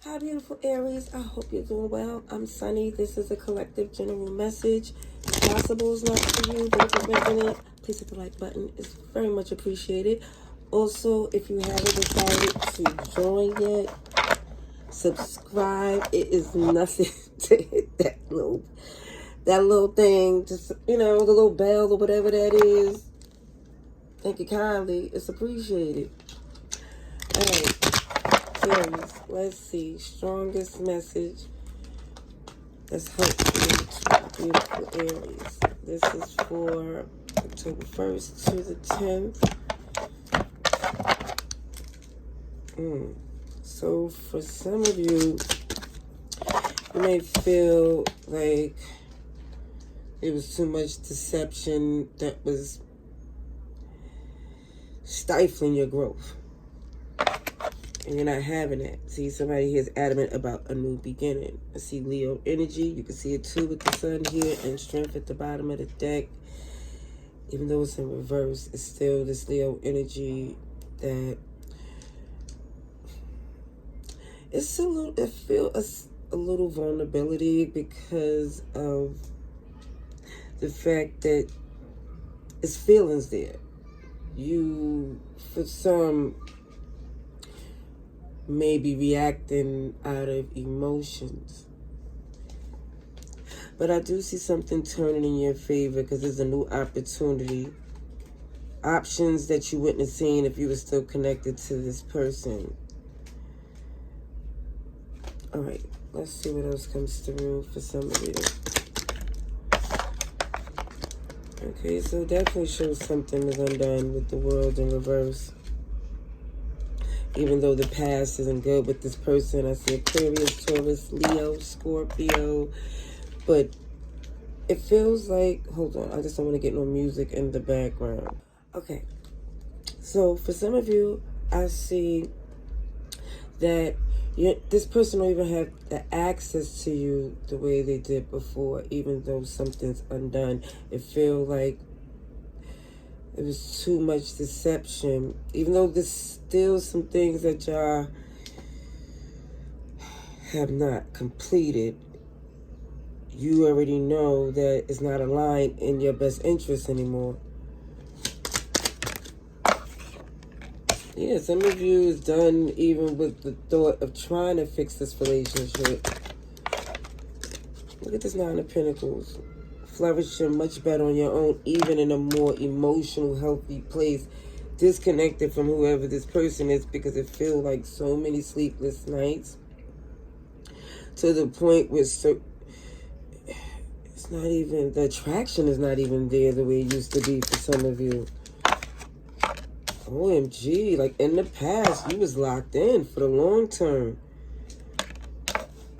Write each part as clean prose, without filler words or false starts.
Hi, beautiful Aries. I hope you're doing well. I'm Sunny. This is a collective general message. If possible is not for you, but if you're making it, please hit the like button. It's very much appreciated. Also, if you haven't decided to join yet, subscribe. It is nothing to hit that little thing. Just, the little bell or whatever that is. Thank you kindly. It's appreciated. All right. Aries, let's see. Strongest message. Let's hope for you, beautiful Aries. This is for October 1st to the 10th. So for some of you, you may feel like it was too much deception that was stifling your growth. And you're not having it. See, somebody here is adamant about a new beginning. I see Leo energy. You can see it too with the sun here and strength at the bottom of the deck. Even though it's in reverse, it's still this Leo energy that it's a little, it feels a little vulnerability because of the fact that it's feelings there. You, for some, may be reacting out of emotions. But I do see something turning in your favor because there's a new opportunity. Options that you wouldn't have seen if you were still connected to this person. All right, let's see what else comes through for some of you. Okay, so definitely shows something is undone with the world in reverse. Even though the past isn't good with this person, I see Aquarius, Taurus, Leo, Scorpio. But it feels like, hold on, I just don't want to get no music in the background. Okay, so for some of you, I see that this person don't even have the access to you the way they did before, even though something's undone. It feels like it was too much deception. Even though there's still some things that y'all have not completed, you already know that it's not aligned in your best interest anymore. Yeah, some of you is done even with the thought of trying to fix this relationship. Look at this Nine of Pentacles. Flourishing much better on your own, even in a more emotional, healthy place, disconnected from whoever this person is, because it feels like so many sleepless nights to the point where it's not even, the attraction is not even there the way it used to be for some of you. OMG, like in the past, you was locked in for the long term.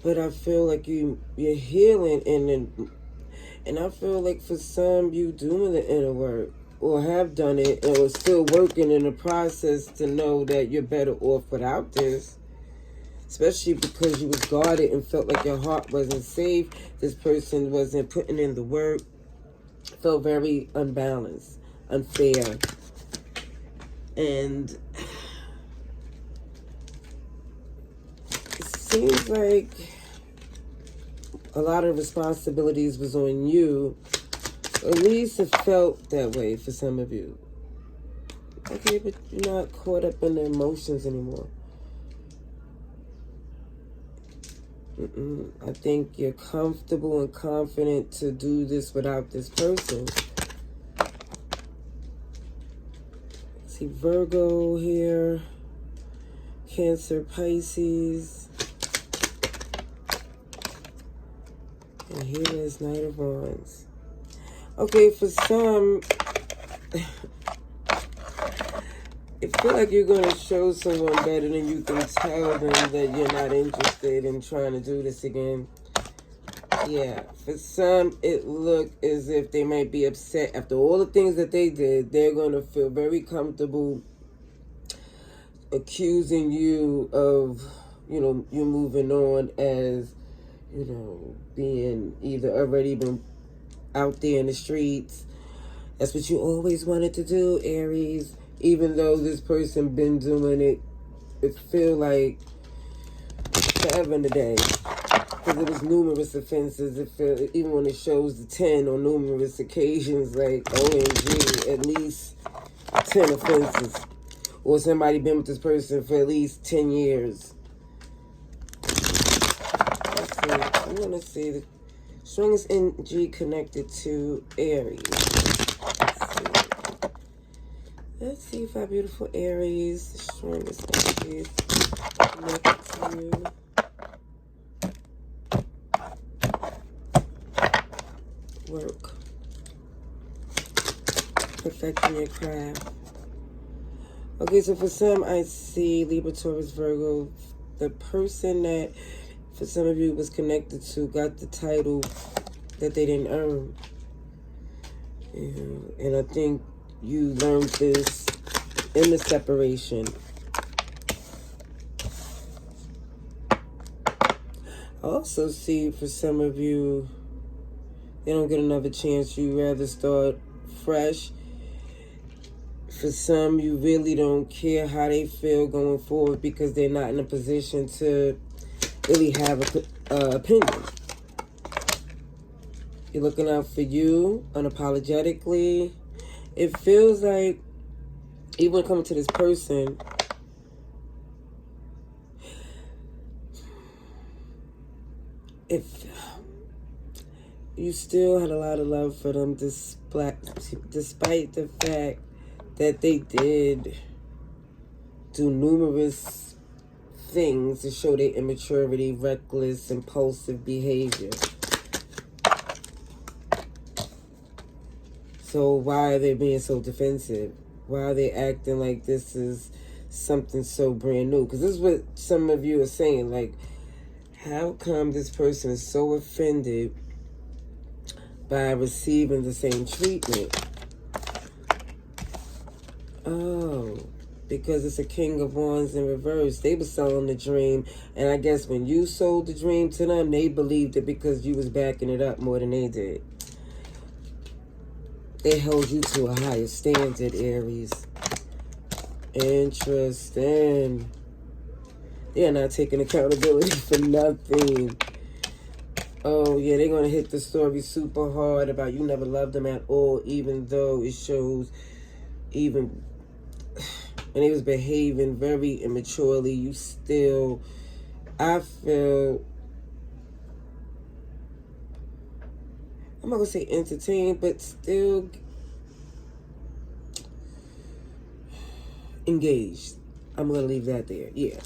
But I feel like you're healing, and I feel like for some, you doing the inner work or have done it and are still working in the process to know that you're better off without this. Especially because you was guarded and felt like your heart wasn't safe. This person wasn't putting in the work. Felt very unbalanced, unfair. And it seems like a lot of responsibilities was on you. At least it felt that way for some of you. Okay, but you're not caught up in the emotions anymore. I think you're comfortable and confident to do this without this person. See Virgo here, Cancer, Pisces. And here is Knight of Wands. Okay, for some, it feels like you're going to show someone better than you can tell them that you're not interested in trying to do this again. Yeah, for some, it looked as if they might be upset after all the things that they did. They're going to feel very comfortable accusing you of, you moving on as, being either already been out there in the streets. That's what you always wanted to do, Aries. Even though this person been doing it, it feel like forever in the day. Because it was numerous offenses. Even when it shows the 10 on numerous occasions, like, OMG, at least 10 offenses. Or somebody been with this person for at least 10 years. Let's see. I'm going to see the strongest energy connected to Aries. Let's see if our beautiful Aries, the strongest energy is connected to you. Work. Perfecting your craft. Okay, so for some, I see Libra, Taurus, Virgo. The person that, for some of you, was connected to got the title that they didn't earn. And I think you learned this in the separation. I also see for some of you, they don't get another chance. You rather start fresh. For some, you really don't care how they feel going forward because they're not in a position to really have an opinion. You're looking out for you unapologetically. It feels like, even when coming to this person, if you still had a lot of love for them despite the fact that they did do numerous things to show their immaturity, reckless, impulsive behavior. So why are they being so defensive? Why are they acting like this is something so brand new? Because this is what some of you are saying. Like, how come this person is so offended by receiving the same treatment? Oh, because it's a King of Wands in reverse. They were selling the dream. And I guess when you sold the dream to them, they believed it because you was backing it up more than they did. They held you to a higher standard, Aries. Interesting. They're not taking accountability for nothing. Oh, yeah, they're going to hit the story super hard about you never loved them at all, even though it shows even when they was behaving very immaturely, you still, I feel, I'm not going to say entertained, but still engaged. I'm going to leave that there. Yeah.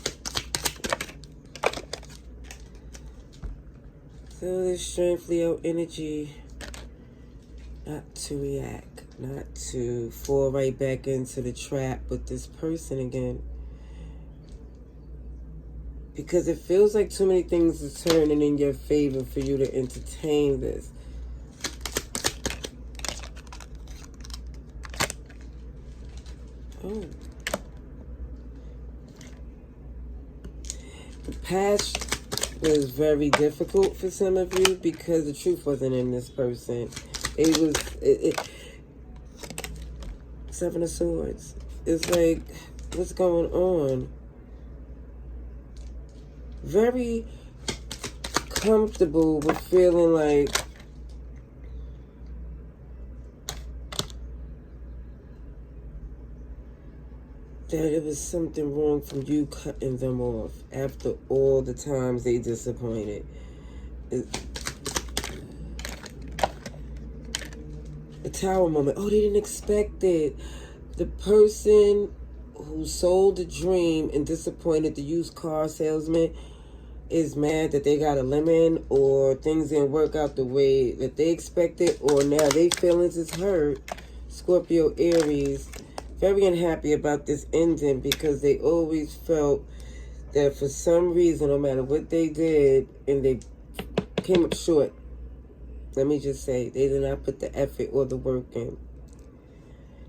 So this strength, Leo energy, not to react, not to fall right back into the trap with this person again. Because it feels like too many things are turning in your favor for you to entertain this. Oh. The past was very difficult for some of you because the truth wasn't in this person. It was... Seven of Swords. It's like, what's going on? Very comfortable with feeling like that it was something wrong from you cutting them off after all the times they disappointed. The Tower moment. Oh, they didn't expect it. The person who sold the dream and disappointed the used car salesman is mad that they got a lemon, or things didn't work out the way that they expected, or now their feelings is hurt. Scorpio, Aries, very unhappy about this ending because they always felt that for some reason, no matter what they did, and they came up short. Let me just say, they did not put the effort or the work in.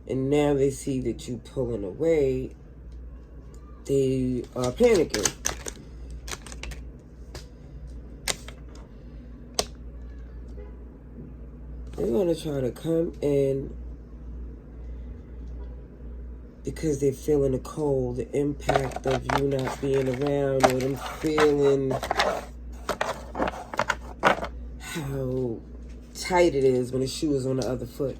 And now they see that you pulling away. They are panicking. They're going to try to come in because because they're feeling the cold, the impact of you not being around, or them feeling how tight it is when the shoe is on the other foot.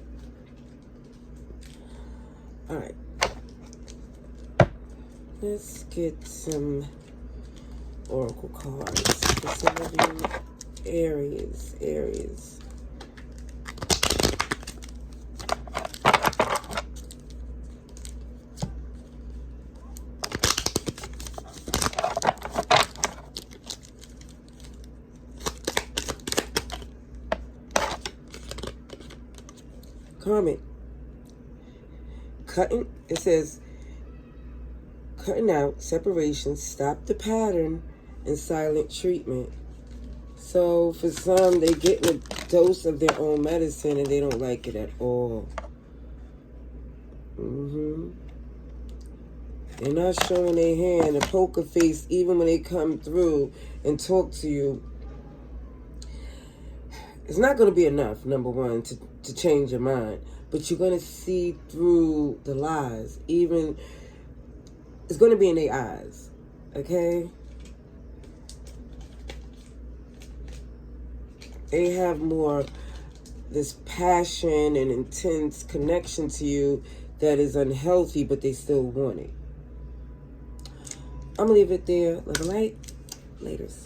All right. Let's get some oracle cards for some of you Aries. Comment. Cutting, it says, cutting out, separation, stop the pattern, and silent treatment. So for some, they get a dose of their own medicine and they don't like it at all. They're not showing their hand, a poker face, even when they come through and talk to you. It's not going to be enough, number one, to change your mind. But you're going to see through the lies. Even, it's going to be in their eyes. Okay? They have more this passion and intense connection to you that is unhealthy, but they still want it. I'm going to leave it there. Love and light. Laters.